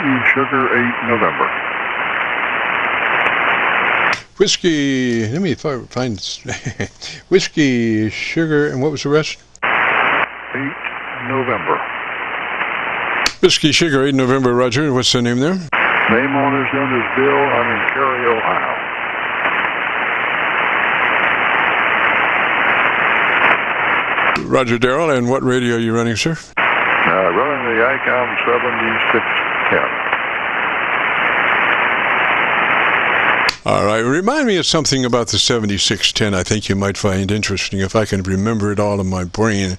Whiskey Sugar 8 November. Whiskey, let me find Whiskey Sugar, and what was the rest? 8 November. Whiskey Sugar 8 November, Roger. What's the name there? Name on this end is Bill. I'm in Cary, Ohio. Roger, Darrell. And what radio are you running, sir? Running the ICOM 7610. All right. Remind me of something about the 7610 I think you might find interesting if I can remember it all in my brain.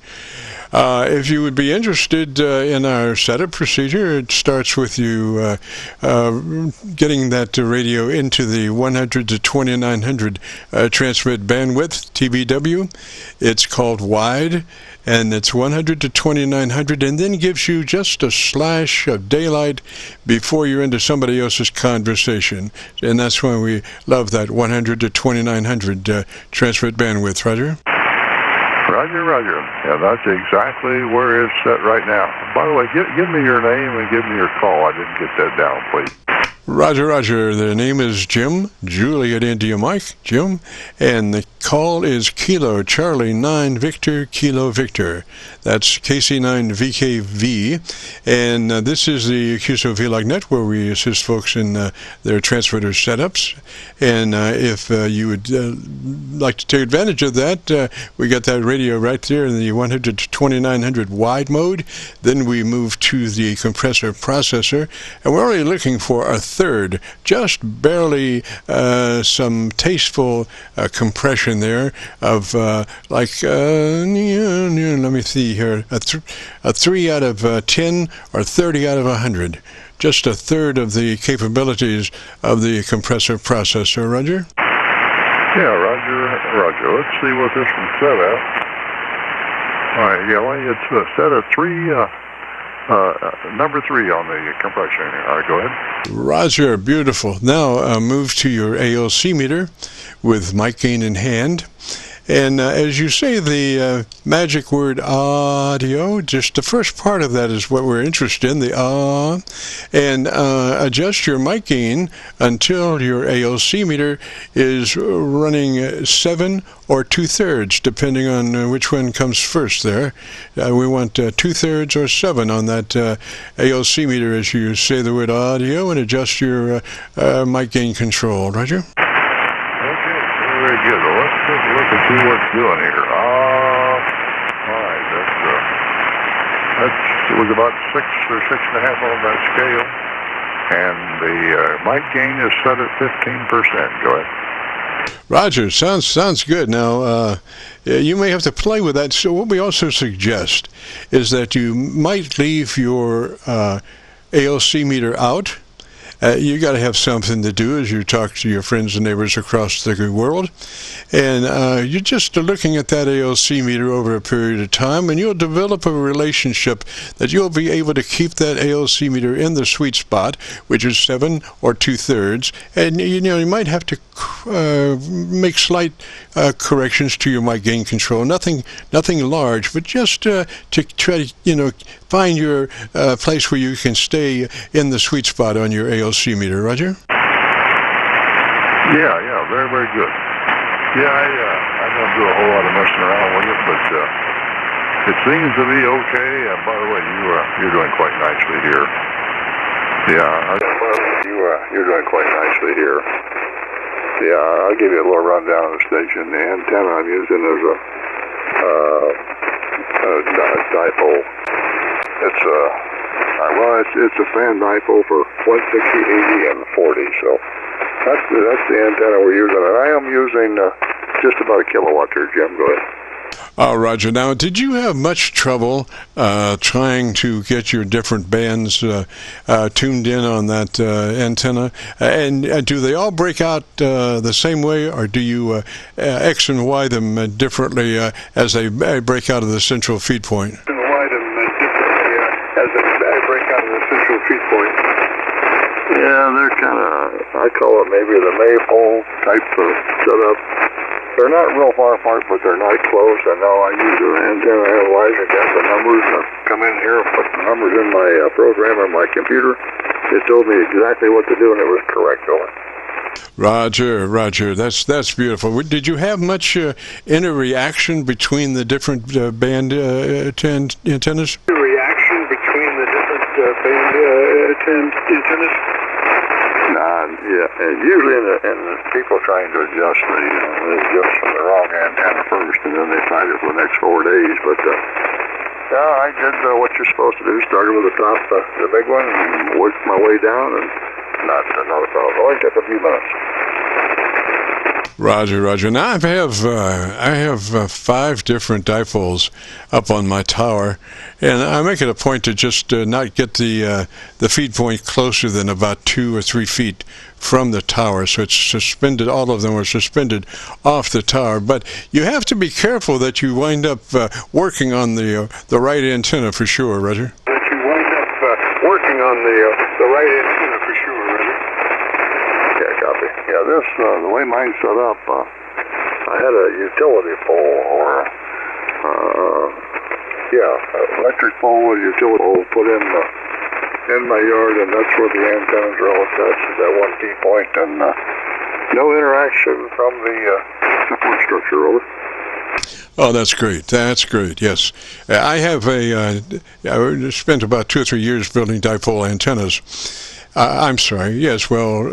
If you would be interested in our setup procedure, it starts with you getting that radio into the 100 to 2900 transmit bandwidth, TBW. It's called wide, and it's 100 to 2900, and then gives you just a slash of daylight before you're into somebody else's conversation. And that's why we love that 100 to 2900 transmit bandwidth, Roger. Roger, Roger. Yeah, that's exactly where it's set right now. By the way, give me your name and give me your call. I didn't get that down, please. Roger, Roger. The name is Jim, Juliet India Mike, Jim, and the call is Kilo Charlie 9 Victor Kilo Victor. That's KC9VKV, and this is the Qso-Vlog net where we assist folks in their transmitter setups. And if you would like to take advantage of that, we got that radio right there in the 100 to 2900 wide mode. Then we move to the compressor processor, and we're only looking for a third, just barely some tasteful compression there of let me see here, a 3 out of 10 or 30 out of 100. Just a third of the capabilities of the compressor processor, Roger? Yeah, Roger. Let's see what this one's set at. All right, yeah, well, it's set at 3, number 3 on the compression. All right, go ahead. Roger, beautiful. Now move to your ALC meter with mic gain in hand. And as you say the magic word audio, just the first part of that is what we're interested in, the and adjust your mic gain until your ALC meter is running 7 or 2/3, depending on which one comes first there. We want 2/3 or 7 on that ALC meter as you say the word audio and adjust your mic gain control. Roger? Okay, very good. Well, let's take a look and see what it's doing here. All right, it was about 6 or 6.5 on that scale, and the mic gain is set at 15%. Go ahead. Roger, sounds good. Now, you may have to play with that. So what we also suggest is that you might leave your ALC meter out. You got to have something to do as you talk to your friends and neighbors across the world. And you're just looking at that ALC meter over a period of time, and you'll develop a relationship that you'll be able to keep that ALC meter in the sweet spot, which is 7 or 2/3. And you might have to make slight corrections to your mic gain control. Nothing large, but just to try to find your place where you can stay in the sweet spot on your ALC meter. Roger? Yeah, very, very good. Yeah, I don't do a whole lot of messing around with it, but it seems to be okay. And by the way, you're doing quite nicely here. Yeah, you're doing quite nicely here. Yeah, I'll give you a little rundown of the station. The antenna I'm using is a dipole. It's a fan dipole for 160, 80, and 40. So that's the antenna we're using, and I am using just about a kilowatt here, Jim. Go ahead. Roger. Now, did you have much trouble trying to get your different bands tuned in on that antenna? And do they all break out the same way, or do you X and Y them differently as they break out of the central feed point? And Y them differently as they break out of the central feed point. Yeah, they're kind of, I call it maybe the maypole type of setup. They're not real far apart, but they're not close. I know I use an antenna analyzer, got the numbers. I come in here and put the numbers in my program on my computer, It told me exactly what to do, and it was correct. Over. Roger, Roger. That's beautiful. Did you have much interaction between the different band antennas? Reaction between the different band antennas? Nah, yeah. And usually, in the people trying to adjust they adjust from the wrong antenna first, and then they find it for the next 4 days. But yeah, I did what you're supposed to do. Started with the top, the big one, and worked my way down, and not a problem. Only took a few minutes. Roger, Roger. Now I have 5 different dipoles up on my tower, and I make it a point to just not get the feed point closer than about 2 or 3 feet from the tower. So it's suspended. All of them are suspended off the tower. But you have to be careful that you wind up working on the right antenna for sure, Roger. That you wind up working on the right antenna for sure, Roger. Yeah, copy. Yeah, this, the way mine's set up, I had a utility pole or, electric pole or utility pole put in my yard, and that's where the antennas are all attached to that one key point, and no interaction from the support structure, over. Oh, that's great. That's great. Yes, I have I spent about 2 or 3 years building dipole antennas. I'm sorry. Yes. Well,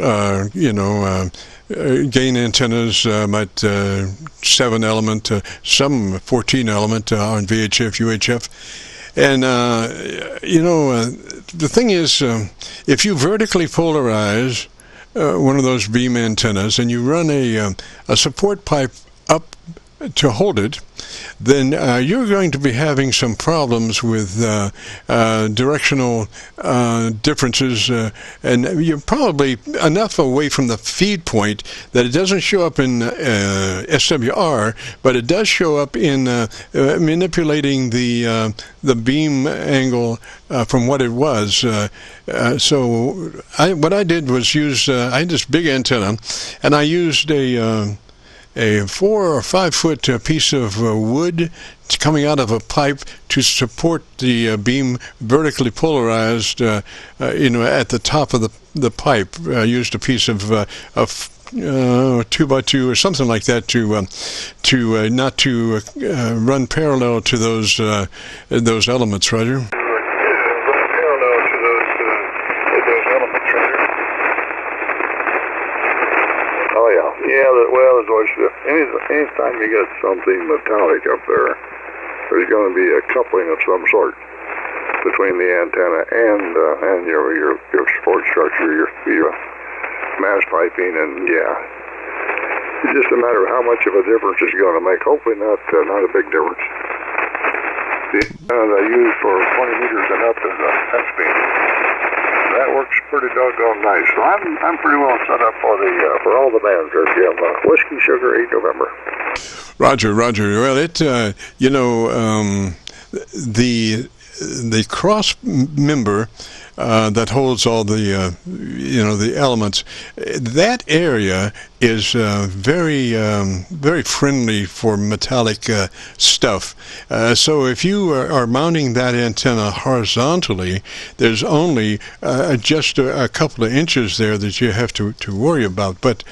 gain antennas, might 7 element, some 14 element on VHF, UHF, and the thing is, if you vertically polarize one of those beam antennas and you run a support pipe up to hold it, then you're going to be having some problems with directional differences, and you're probably enough away from the feed point that it doesn't show up in SWR, but it does show up in manipulating the beam angle from what it was. So what I did was use I had this big antenna, and I used a 4 or 5 foot piece of wood coming out of a pipe to support the beam vertically polarized, at the top of the pipe. I used a piece of 2x2 or something like that to not to run parallel to those elements, Roger. Anytime you get something metallic up there, there's going to be a coupling of some sort between the antenna and your support structure, your mass piping, and it's just a matter of how much of a difference it's going to make. Hopefully not a big difference. The antenna I use for 20 meters and up is a X beam. That works pretty doggone nice. So I'm pretty well set up for all the bands there, Jim. Whiskey Sugar 8 November. Roger. Well, the cross member that holds all the the elements, that area is very friendly for metallic stuff. So if you are mounting that antenna horizontally, there's only just a couple of inches there that you have to worry about. But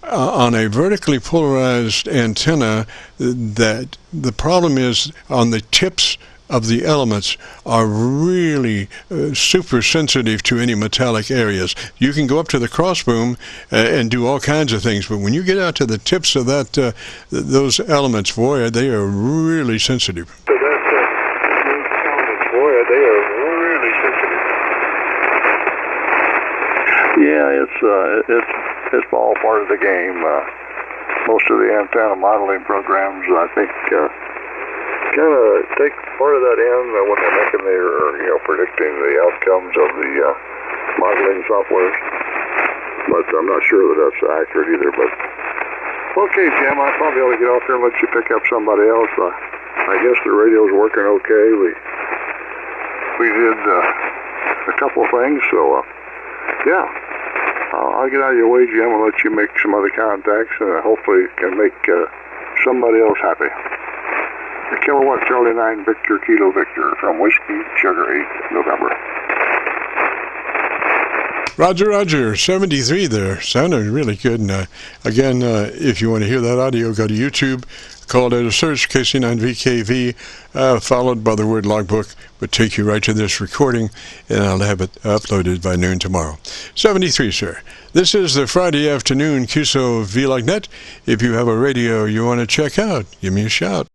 on a vertically polarized antenna, that the problem is on the tips of the elements are really super sensitive to any metallic areas. You can go up to the crossboom and do all kinds of things, but when you get out to the tips of those elements, boy, they are really sensitive. Yeah, it's all part of the game. Most of the antenna modeling programs, I think, kind of take part of that in when they're making their, predicting the outcomes of the modeling software. But I'm not sure that that's accurate either. But okay, Jim, I'll probably ought to get off here and let you pick up somebody else. I guess the radio's working okay. We did a couple of things, so I'll get out of your way, Jim, and let you make some other contacts, and hopefully can make somebody else happy. Kilowatt Charlie 9 Victor Kilo Victor from Whiskey Sugar 8 November. Roger, Roger, 73 there. Sounded really good. And again, if you want to hear that audio, go to YouTube, call it a search, KC9VKV, followed by the word logbook, would take you right to this recording, and I'll have it uploaded by noon tomorrow. 73, sir. This is the Friday afternoon Qso-Vlog net. If you have a radio you want to check out, give me a shout.